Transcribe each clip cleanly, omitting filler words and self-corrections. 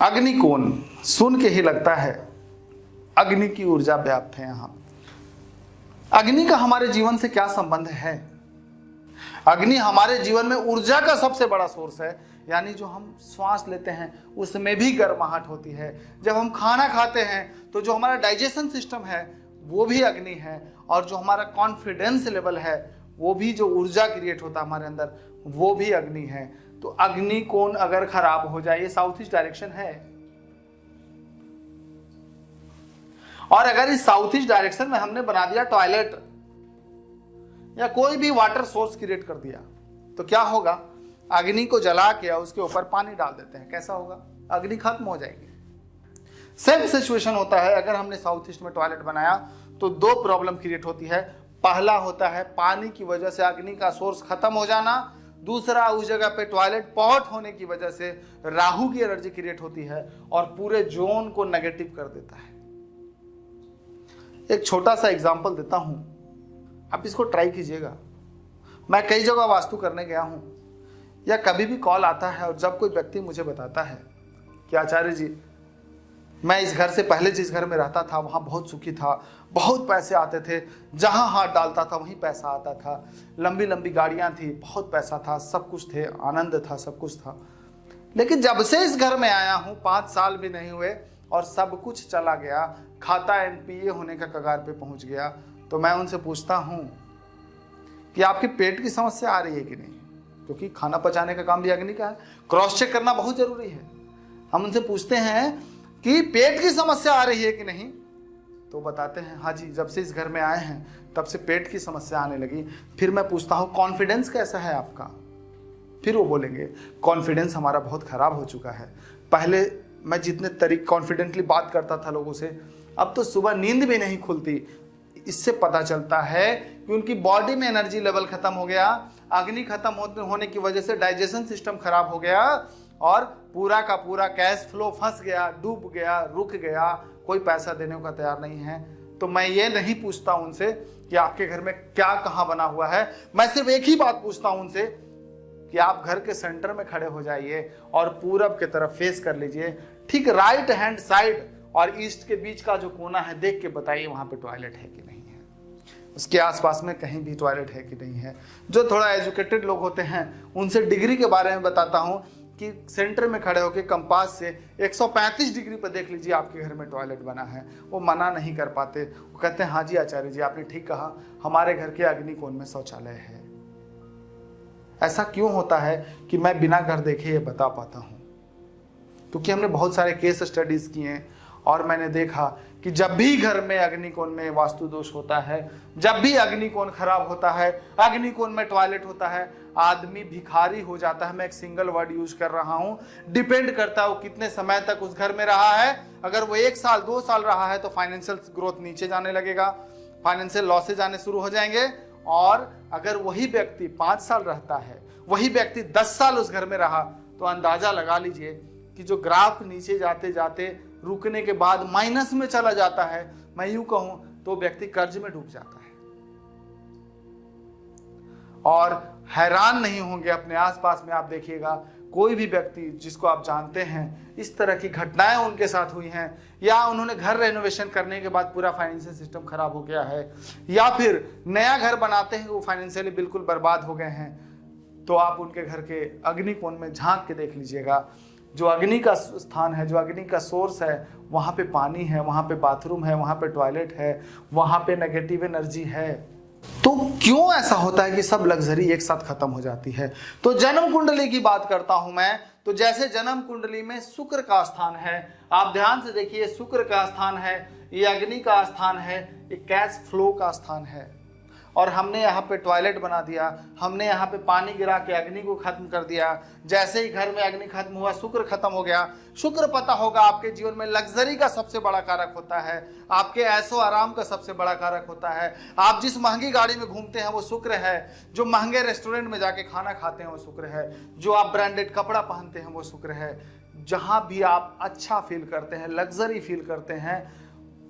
अग्निकोण सुन के ही लगता है अग्नि की ऊर्जा व्याप्त है यहां। अग्नि का हमारे जीवन से क्या संबंध है? अग्नि हमारे जीवन में ऊर्जा का सबसे बड़ा सोर्स है, यानी जो हम श्वास लेते हैं उसमें भी गर्माहट होती है। जब हम खाना खाते हैं तो जो हमारा डाइजेशन सिस्टम है वो भी अग्नि है, और जो हमारा कॉन्फिडेंस लेवल है वो भी, जो ऊर्जा क्रिएट होता है हमारे अंदर, वो भी अग्नि है। तो अग्नि कोण अगर खराब हो जाए, ये साउथ ईस्ट डायरेक्शन है, और अगर इस साउथ ईस्ट डायरेक्शन में हमने बना दिया टॉयलेट या कोई भी वाटर सोर्स क्रिएट कर दिया, तो क्या होगा? अग्नि को जला के उसके ऊपर पानी डाल देते हैं, कैसा होगा? अग्नि खत्म हो जाएगी। सेम सिचुएशन होता है, अगर हमने साउथ ईस्ट में टॉयलेट बनाया तो दो प्रॉब्लम क्रिएट होती है। पहला होता है पानी की वजह से अग्नि का सोर्स खत्म हो जाना, दूसरा उस जगह पे टॉयलेट पॉट होने की वजह से राहु की एनर्जी क्रिएट होती है और पूरे जोन को नेगेटिव कर देता है। एक छोटा सा एग्जांपल देता हूं, आप इसको ट्राई कीजिएगा। मैं कई जगह वास्तु करने गया हूं, या कभी भी कॉल आता है और जब कोई व्यक्ति मुझे बताता है कि आचार्य जी, मैं इस घर से पहले जिस घर में रहता था वहां बहुत सुखी था, बहुत पैसे आते थे, जहां हाथ डालता था वहीं पैसा आता था, लंबी लंबी गाड़ियां थी, बहुत पैसा था, सब कुछ थे, आनंद था, सब कुछ था। लेकिन जब से इस घर में आया हूं 5 साल भी नहीं हुए और सब कुछ चला गया, खाता एनपीए होने का कगार पे पहुंच गया। तो मैं उनसे पूछता हूं कि आपके पेट की समस्या आ रही है कि नहीं, क्योंकि खाना पचाने का काम भी अग्नि का है, क्रॉस चेक करना बहुत जरूरी है। हम उनसे पूछते हैं कि पेट की समस्या आ रही है कि नहीं, तो बताते हैं हाँ जी, जब से इस घर में आए हैं तब से पेट की समस्या आने लगी। फिर मैं पूछता हूँ कॉन्फिडेंस कैसा है आपका, फिर वो बोलेंगे कॉन्फिडेंस हमारा बहुत खराब हो चुका है। पहले मैं जितने तरीके कॉन्फिडेंटली बात करता था लोगों से, अब तो सुबह नींद भी नहीं खुलती। इससे पता चलता है कि उनकी बॉडी में एनर्जी लेवल खत्म हो गया, अग्नि खत्म होने की वजह से डाइजेशन सिस्टम खराब हो गया और पूरा का पूरा कैश फ्लो फंस गया, डूब गया, रुक गया, कोई पैसा देने को तैयार नहीं है। तो मैं ये नहीं पूछता उनसे कि आपके घर में क्या कहाँ बना हुआ है, मैं सिर्फ एक ही बात पूछता हूं उनसे कि आप घर के सेंटर में खड़े हो जाइए और पूरब की तरफ फेस कर लीजिए, ठीक राइट हैंड साइड और ईस्ट के बीच का जो कोना है देख के बताइए वहां पे टॉयलेट है कि नहीं है, उसके आसपास में कहीं भी टॉयलेट है कि नहीं है। जो थोड़ा एजुकेटेड लोग होते हैं उनसे डिग्री के बारे में बताता हूं कि सेंटर में खड़े होकर कंपास से 135 डिग्री पर देख लीजिए आपके घर में टॉयलेट बना है। वो मना नहीं कर पाते, वो कहते हैं हाँ जी आचार्य जी आपने ठीक कहा, हमारे घर के अग्निकोण में शौचालय है। ऐसा क्यों होता है कि मैं बिना घर देखे ये बता पाता हूं? क्योंकि हमने बहुत सारे केस स्टडीज किए और मैंने देखा कि जब भी घर में अग्निकोण में वास्तु दोष होता है, जब भी अग्निकोण खराब होता है, अग्निकोण में टॉयलेट होता है, आदमी भिखारी हो जाता है। मैं एक सिंगल वर्ड यूज कर रहा हूं, डिपेंड करता है वो कितने समय तक उस घर में रहा है। अगर वो 1 साल 2 साल रहा है तो फाइनेंशियल ग्रोथ नीचे जाने लगेगा, फाइनेंशियल लॉसेज आने शुरू हो जाएंगे। और अगर वही व्यक्ति 5 साल रहता है, वही व्यक्ति 10 साल उस घर में रहा, तो अंदाजा लगा लीजिए कि जो ग्राफ नीचे जाते जाते रुकने के बाद माइनस में चला जाता है, मैं यूं कहूं तो व्यक्ति कर्ज में डूब जाता है। और हैरान नहीं होंगे, अपने आसपास में आप देखिएगा कोई भी व्यक्ति जिसको आप जानते हैं इस तरह की घटनाएं उनके साथ हुई हैं, या उन्होंने घर रेनोवेशन करने के बाद पूरा फाइनेंशियल सिस्टम खराब हो गया है, या फिर नया घर बनाते हैं वो फाइनेंशियली बिल्कुल बर्बाद हो गए हैं, तो आप उनके घर के अग्निकोण में झांक के देख लीजिएगा। जो अग्नि का स्थान है, जो अग्नि का सोर्स है, वहां पे पानी है, वहां पे बाथरूम है, वहां पे टॉयलेट है, वहां पे नेगेटिव एनर्जी है। तो क्यों ऐसा होता है कि सब लग्जरी एक साथ खत्म हो जाती है? तो जन्म कुंडली की बात करता हूं मैं, तो जैसे जन्म कुंडली में शुक्र का स्थान है, आप ध्यान से देखिए, शुक्र का स्थान है, ये अग्नि का स्थान है, ये कैश फ्लो का स्थान है, और हमने यहाँ पे टॉयलेट बना दिया, हमने यहाँ पे पानी गिरा के अग्नि को खत्म कर दिया। जैसे ही घर में अग्नि खत्म हुआ, शुक्र खत्म हो गया। शुक्र पता होगा आपके जीवन में लग्जरी का सबसे बड़ा कारक होता है, आपके ऐशो आराम का सबसे बड़ा कारक होता है। आप जिस महंगी गाड़ी में घूमते हैं वो शुक्र है, जो महंगे रेस्टोरेंट में जाके खाना खाते हैं वो शुक्र है, जो आप ब्रांडेड कपड़ा पहनते हैं वो शुक्र है। जहां भी आप अच्छा फील करते हैं, लग्जरी फील करते हैं,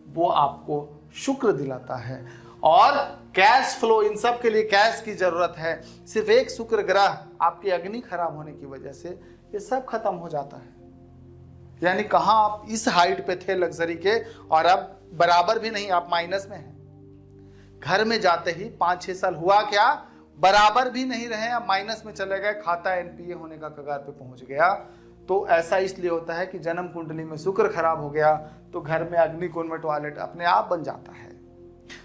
वो आपको शुक्र दिलाता है। और कैश फ्लो, इन सब के लिए कैश की जरूरत है। सिर्फ एक शुक्र ग्रह आपकी अग्नि खराब होने की वजह से ये सब खत्म हो जाता है। यानी कहाँ आप इस हाइट पे थे लग्जरी के और अब बराबर भी नहीं, आप माइनस में हैं। घर में जाते ही 5-6 साल हुआ क्या, बराबर भी नहीं रहे, अब माइनस में चले गए, खाता एनपीए होने का कगार पे पहुंच गया। तो ऐसा इसलिए होता है कि जन्म कुंडली में शुक्र खराब हो गया तो घर में अग्निकोण में टॉयलेट अपने आप बन जाता है।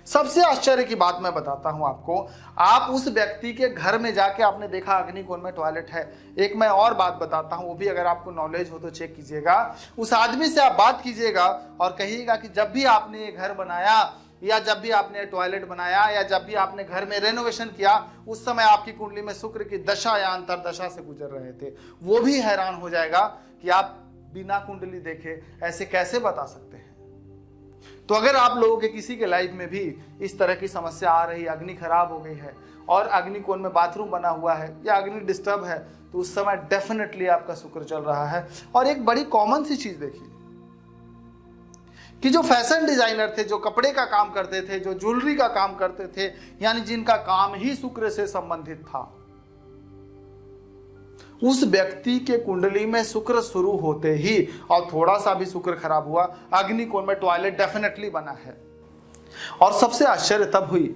सबसे आश्चर्य की बात मैं बताता हूं आपको, आप उस व्यक्ति के घर में जाके आपने देखा अग्निकोण में टॉयलेट है। एक मैं और बात बताता हूं, वो भी अगर आपको नॉलेज हो तो चेक कीजिएगा। उस आदमी से आप बात कीजिएगा और कहिएगा कि जब भी आपने ये घर बनाया या जब भी आपने टॉयलेट बनाया या जब भी आपने घर में रेनोवेशन किया, उस समय आपकी कुंडली में शुक्र की दशा या अंतरदशा से गुजर रहे थे। वो भी हैरान हो जाएगा कि आप बिना कुंडली देखे ऐसे कैसे बता सकते हैं। तो अगर आप लोगों के किसी के लाइफ में भी इस तरह की समस्या आ रही, अग्नि खराब हो गई है और अग्निकोण में बाथरूम बना हुआ है या अग्नि डिस्टर्ब है, तो उस समय डेफिनेटली आपका शुक्र चल रहा है। और एक बड़ी कॉमन सी चीज देखिए कि जो फैशन डिजाइनर थे, जो कपड़े का काम करते थे, जो ज्वेलरी का काम करते थे, यानी जिनका काम ही शुक्र से संबंधित था, उस व्यक्ति के कुंडली में शुक्र शुरू होते ही और थोड़ा सा भी शुक्र खराब हुआ, अग्निकोण में टॉयलेट डेफिनेटली बना है। और सबसे आश्चर्य तब हुई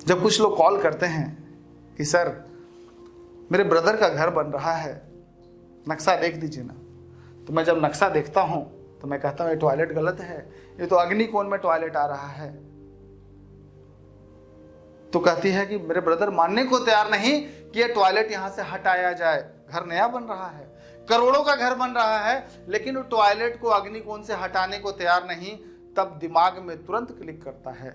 जब कुछ लोग कॉल करते हैं कि सर मेरे ब्रदर का घर बन रहा है, नक्शा देख दीजिए ना। तो मैं जब नक्शा देखता हूं तो मैं कहता हूं ये टॉयलेट गलत है, ये तो अग्निकोण में टॉयलेट आ रहा है। तो कहती है कि मेरे ब्रदर मानने को तैयार नहीं कि ये टॉयलेट यहां से हटाया जाए, घर नया बन रहा है, करोड़ों का घर बन रहा है, लेकिन वो टॉयलेट को अग्निकोण से हटाने को तैयार नहीं। तब दिमाग में तुरंत क्लिक करता है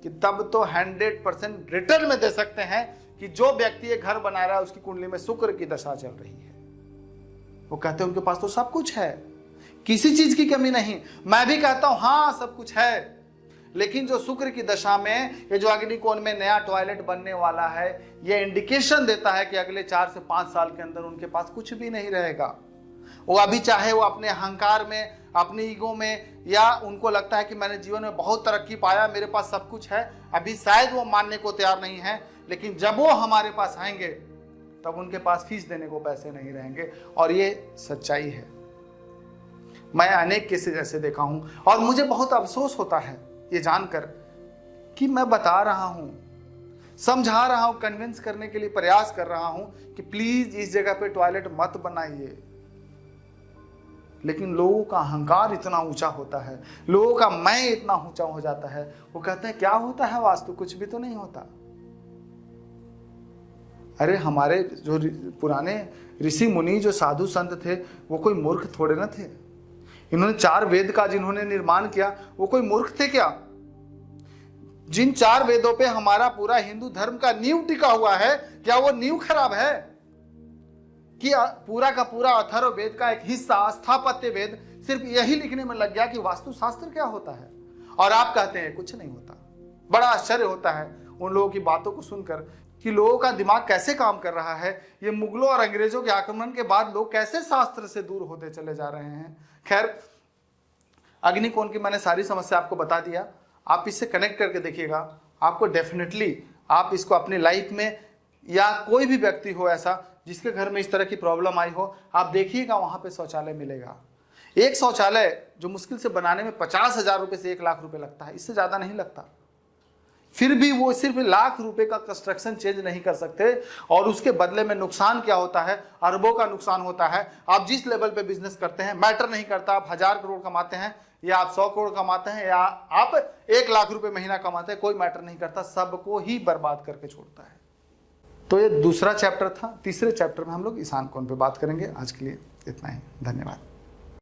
कि तब तो 100% रिटर्न में दे सकते हैं कि जो व्यक्ति ये घर बना रहा है उसकी कुंडली में शुक्र की दशा चल रही है। वो कहते हैं उनके पास तो सब कुछ है, किसी चीज की कमी नहीं। मैं भी कहता हूं हाँ सब कुछ है, लेकिन जो शुक्र की दशा में ये जो अग्निकोण में नया टॉयलेट बनने वाला है, ये इंडिकेशन देता है कि अगले 4 से 5 साल के अंदर उनके पास कुछ भी नहीं रहेगा। वो अभी चाहे वो अपने अहंकार में, अपने ईगो में, या उनको लगता है कि मैंने जीवन में बहुत तरक्की पाया, मेरे पास सब कुछ है, अभी शायद वो मानने को तैयार नहीं है, लेकिन जब वो हमारे पास आएंगे तब उनके पास फीस देने को पैसे नहीं रहेंगे। और ये सच्चाई है। मैं अनेक केसेस ऐसे देखा हूं और मुझे बहुत अफसोस होता है ये जानकर कि मैं बता रहा हूं, समझा रहा हूं, कन्विंस करने के लिए प्रयास कर रहा हूं कि प्लीज इस जगह पे टॉयलेट मत बनाइए, लेकिन लोगों का अहंकार इतना ऊंचा होता है, लोगों का मैं इतना ऊंचा हो जाता है, वो कहते हैं क्या होता है वास्तु, कुछ भी तो नहीं होता। अरे हमारे जो पुराने ऋषि मुनि, जो साधु संत थे, वो कोई मूर्ख थोड़े न थे। इन्होंने 4 वेद का जिन्होंने निर्माण किया, वो कोई मूर्ख थे क्या? जिन 4 वेदों पे हमारा पूरा हिंदू धर्म का नींव टिका हुआ है, क्या वो नींव खराब है? कि पूरा का पूरा अथर्व वेद का एक हिस्सा, स्थापत्य वेद, सिर्फ यही लिखने में लग गया कि वास्तुशास्त्र क्या होता है, और आप कहते हैं कुछ नहीं होता। बड़ा आश्चर्य होता है उन लोगों की बातों को सुनकर कि लोगों का दिमाग कैसे काम कर रहा है। ये मुगलों और अंग्रेजों के आक्रमण के बाद लोग कैसे शास्त्र से दूर होते चले जा रहे हैं। खैर, अग्निकोण की मैंने सारी समस्या आपको बता दिया। आप इससे कनेक्ट करके देखिएगा, आपको डेफिनेटली आप इसको अपनी लाइफ में, या कोई भी व्यक्ति हो ऐसा जिसके घर में इस तरह की प्रॉब्लम आई हो, आप देखिएगा वहां पे शौचालय मिलेगा। एक शौचालय जो मुश्किल से बनाने में 50,000 रुपए से 1 लाख रुपए लगता है, इससे ज्यादा नहीं लगता। फिर भी वो सिर्फ लाख रुपए का कंस्ट्रक्शन चेंज नहीं कर सकते, और उसके बदले में नुकसान क्या होता है, अरबों का नुकसान होता है। आप जिस लेवल पे बिजनेस करते हैं मैटर नहीं करता, आप 1000 करोड़ कमाते हैं या आप 100 करोड़ कमाते हैं या आप 1 लाख रुपए महीना कमाते हैं, कोई मैटर नहीं करता, सबको ही बर्बाद करके छोड़ता है। तो ये दूसरा चैप्टर था। तीसरे चैप्टर में हम लोग ईशान कोण पे बात करेंगे। आज के लिए इतना ही, धन्यवाद।